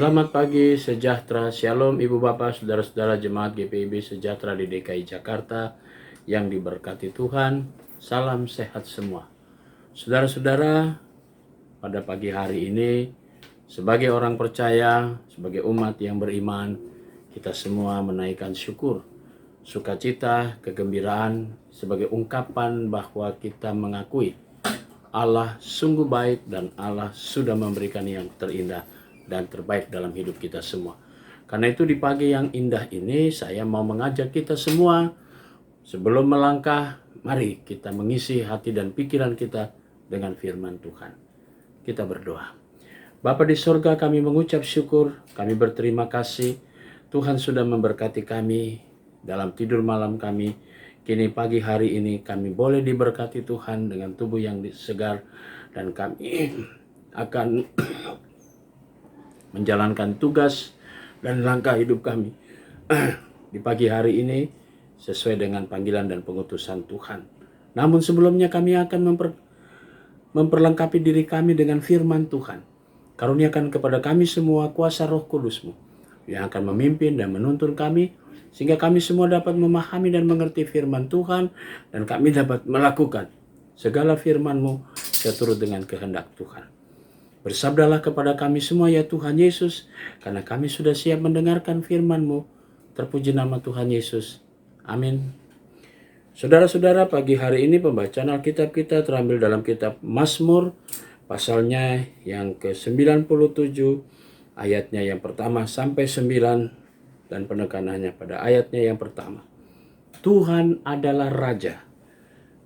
Selamat pagi, sejahtera, shalom Ibu Bapak, Saudara-saudara Jemaat GPIB Sejahtera di DKI Jakarta yang diberkati Tuhan. Salam sehat semua. Saudara-saudara, pada pagi hari ini sebagai orang percaya, sebagai umat yang beriman, kita semua menaikkan syukur, sukacita, kegembiraan sebagai ungkapan bahwa kita mengakui Allah sungguh baik dan Allah sudah memberikan yang terindah dan terbaik dalam hidup kita semua. Karena itu di pagi yang indah ini saya mau mengajak kita semua sebelum melangkah, mari kita mengisi hati dan pikiran kita dengan firman Tuhan. Kita berdoa. Bapa di sorga, kami mengucap syukur, kami berterima kasih. Tuhan sudah memberkati kami dalam tidur malam kami. Kini pagi hari ini kami boleh diberkati Tuhan dengan tubuh yang segar, dan kami akan menjalankan tugas dan langkah hidup kami di pagi hari ini sesuai dengan panggilan dan pengutusan Tuhan. Namun sebelumnya kami akan memperlengkapi diri kami dengan firman Tuhan. Karuniakan kepada kami semua kuasa Roh Kudus-Mu yang akan memimpin dan menuntun kami, sehingga kami semua dapat memahami dan mengerti firman Tuhan, dan kami dapat melakukan segala firman-Mu seturut dengan kehendak Tuhan. Bersabdalah kepada kami semua ya Tuhan Yesus, karena kami sudah siap mendengarkan firman-Mu. Terpuji nama Tuhan Yesus. Amin. Saudara-saudara, pagi hari ini pembacaan Alkitab kita terambil dalam kitab Mazmur, pasalnya yang ke-97, ayatnya yang pertama sampai 9, dan penekanannya pada ayatnya yang pertama. Tuhan adalah Raja.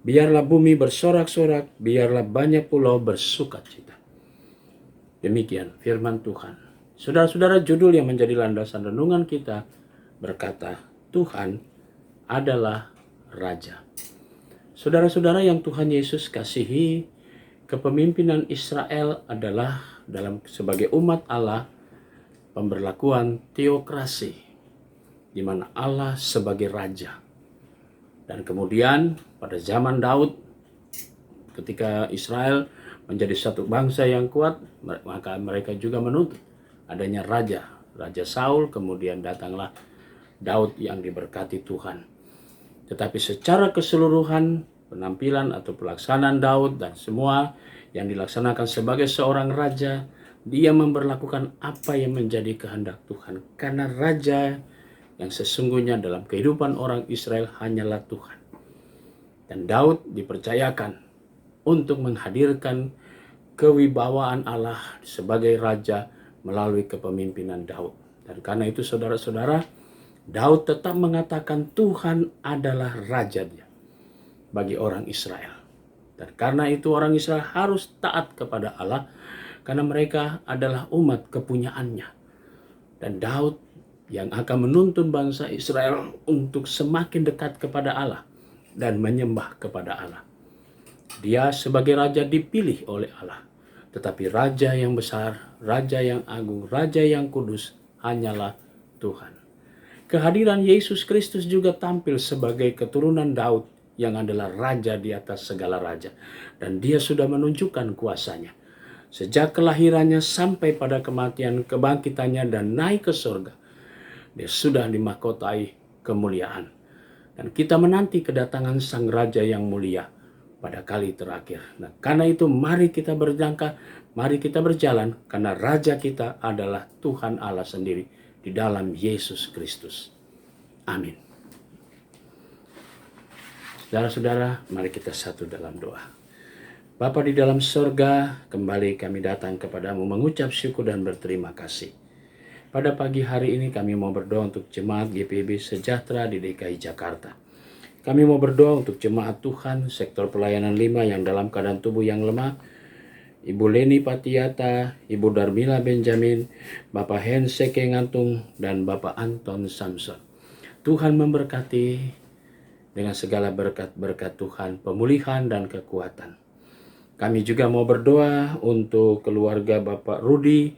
Biarlah bumi bersorak-sorak, biarlah banyak pulau bersukacita. Demikian firman Tuhan. Saudara-saudara, judul yang menjadi landasan renungan kita berkata, Tuhan adalah Raja. Saudara-saudara yang Tuhan Yesus kasihi, kepemimpinan Israel adalah sebagai umat Allah pemberlakuan teokrasi, di mana Allah sebagai Raja. Dan kemudian pada zaman Daud, ketika Israel menjadi satu bangsa yang kuat, maka mereka juga menuntut adanya Raja Saul, kemudian datanglah Daud yang diberkati Tuhan. Tetapi secara keseluruhan penampilan atau pelaksanaan Daud dan semua yang dilaksanakan sebagai seorang raja, dia memberlakukan apa yang menjadi kehendak Tuhan. Karena raja yang sesungguhnya dalam kehidupan orang Israel hanyalah Tuhan. Dan Daud dipercayakan untuk menghadirkan kewibawaan Allah sebagai raja melalui kepemimpinan Daud. Dan karena itu saudara-saudara, Daud tetap mengatakan Tuhan adalah raja dia bagi orang Israel. Dan karena itu orang Israel harus taat kepada Allah, karena mereka adalah umat kepunyaannya. Dan Daud yang akan menuntun bangsa Israel untuk semakin dekat kepada Allah dan menyembah kepada Allah. Dia sebagai raja dipilih oleh Allah. Tetapi raja yang besar, raja yang agung, raja yang kudus hanyalah Tuhan. Kehadiran Yesus Kristus juga tampil sebagai keturunan Daud yang adalah raja di atas segala raja. Dan dia sudah menunjukkan kuasanya. Sejak kelahirannya sampai pada kematian, kebangkitannya, dan naik ke surga, dia sudah dimahkotai kemuliaan. Dan kita menanti kedatangan sang raja yang mulia pada kali terakhir. Nah, karena itu mari kita berjangka, mari kita berjalan, karena Raja kita adalah Tuhan Allah sendiri di dalam Yesus Kristus. Amin. Saudara-saudara, mari kita satu dalam doa. Bapa di dalam sorga, kembali kami datang kepadamu mengucap syukur dan berterima kasih. Pada pagi hari ini kami mau berdoa untuk jemaat GPIB Sejahtera di DKI Jakarta. Kami mau berdoa untuk jemaat Tuhan sektor pelayanan 5 yang dalam keadaan tubuh yang lemah. Ibu Leni Patiata, Ibu Darmila Benjamin, Bapak Henseke Ngantung, dan Bapak Anton Samson. Tuhan memberkati dengan segala berkat-berkat Tuhan, pemulihan dan kekuatan. Kami juga mau berdoa untuk keluarga Bapak Rudi,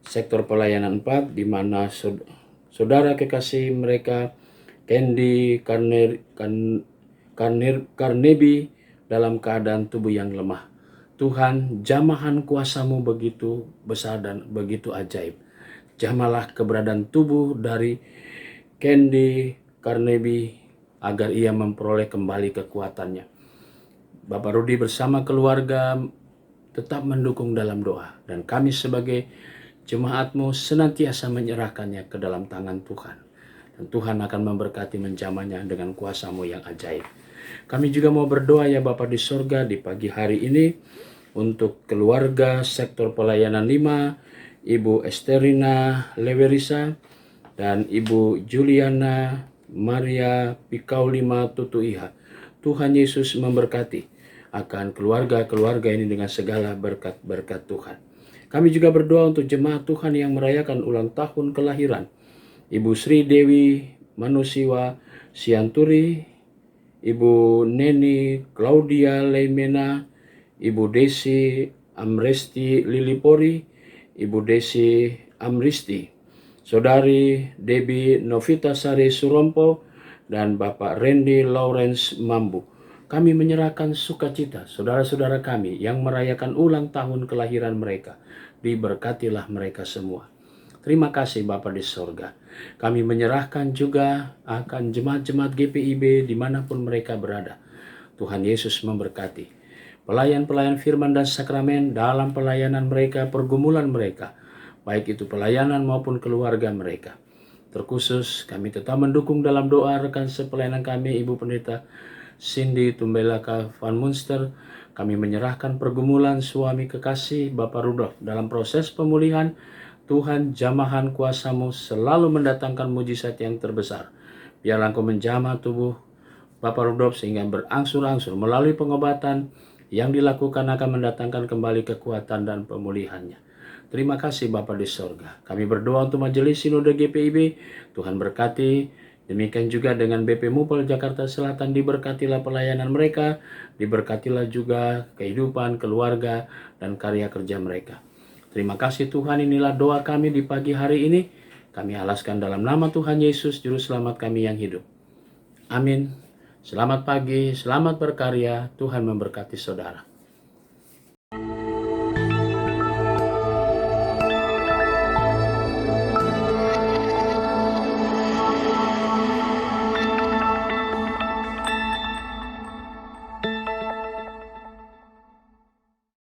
sektor pelayanan 4, di mana saudara kekasih mereka Candy Karnebi dalam keadaan tubuh yang lemah. Tuhan, jamahan kuasa-Mu begitu besar dan begitu ajaib. Jamalah keberadaan tubuh dari Candy Carnegie agar ia memperoleh kembali kekuatannya. Bapak Rudi bersama keluarga tetap mendukung dalam doa, dan kami sebagai jemaat-Mu senantiasa menyerahkannya ke dalam tangan Tuhan. Dan Tuhan akan memberkati menjamahnya dengan kuasa-Mu yang ajaib. Kami juga mau berdoa ya Bapa di sorga di pagi hari ini untuk keluarga sektor pelayanan 5, Ibu Esterina Lewerisa dan Ibu Juliana Maria Pikau 5 Tutu Iha. Tuhan Yesus memberkati akan keluarga-keluarga ini dengan segala berkat-berkat Tuhan. Kami juga berdoa untuk jemaat Tuhan yang merayakan ulang tahun kelahiran Ibu Sri Dewi Manusiwa Sianturi, Ibu Neni Claudia Leimena, Ibu Desi Amresti Lilipori, Ibu Desi Amristi, Saudari Debbie Novitasari Surompo, dan Bapak Randy Lawrence Mambu. Kami menyerahkan sukacita saudara-saudara kami yang merayakan ulang tahun kelahiran mereka. Diberkatilah mereka semua. Terima kasih Bapa di sorga. Kami menyerahkan juga akan jemaat-jemaat GPIB dimanapun mereka berada. Tuhan Yesus memberkati pelayan-pelayan firman dan sakramen dalam pelayanan mereka, pergumulan mereka, baik itu pelayanan maupun keluarga mereka. Terkhusus kami tetap mendukung dalam doa rekan sepelayanan kami, Ibu Pendeta Cindy Tumbelaka Van Munster. Kami menyerahkan pergumulan suami kekasih Bapak Rudolf dalam proses pemulihan. Tuhan, jamahan kuasa-Mu selalu mendatangkan mujizat yang terbesar. Biarlah Engkau menjamah tubuh Bapak Rudolf sehingga berangsur-angsur melalui pengobatan yang dilakukan akan mendatangkan kembali kekuatan dan pemulihannya. Terima kasih Bapa di sorga. Kami berdoa untuk Majelis Sinode GPIB. Tuhan berkati. Demikian juga dengan BP Mupol Jakarta Selatan, diberkatilah pelayanan mereka, diberkatilah juga kehidupan, keluarga, dan karya kerja mereka. Terima kasih Tuhan, inilah doa kami di pagi hari ini. Kami alaskan dalam nama Tuhan Yesus, Juru Selamat kami yang hidup. Amin. Selamat pagi, selamat berkarya, Tuhan memberkati saudara.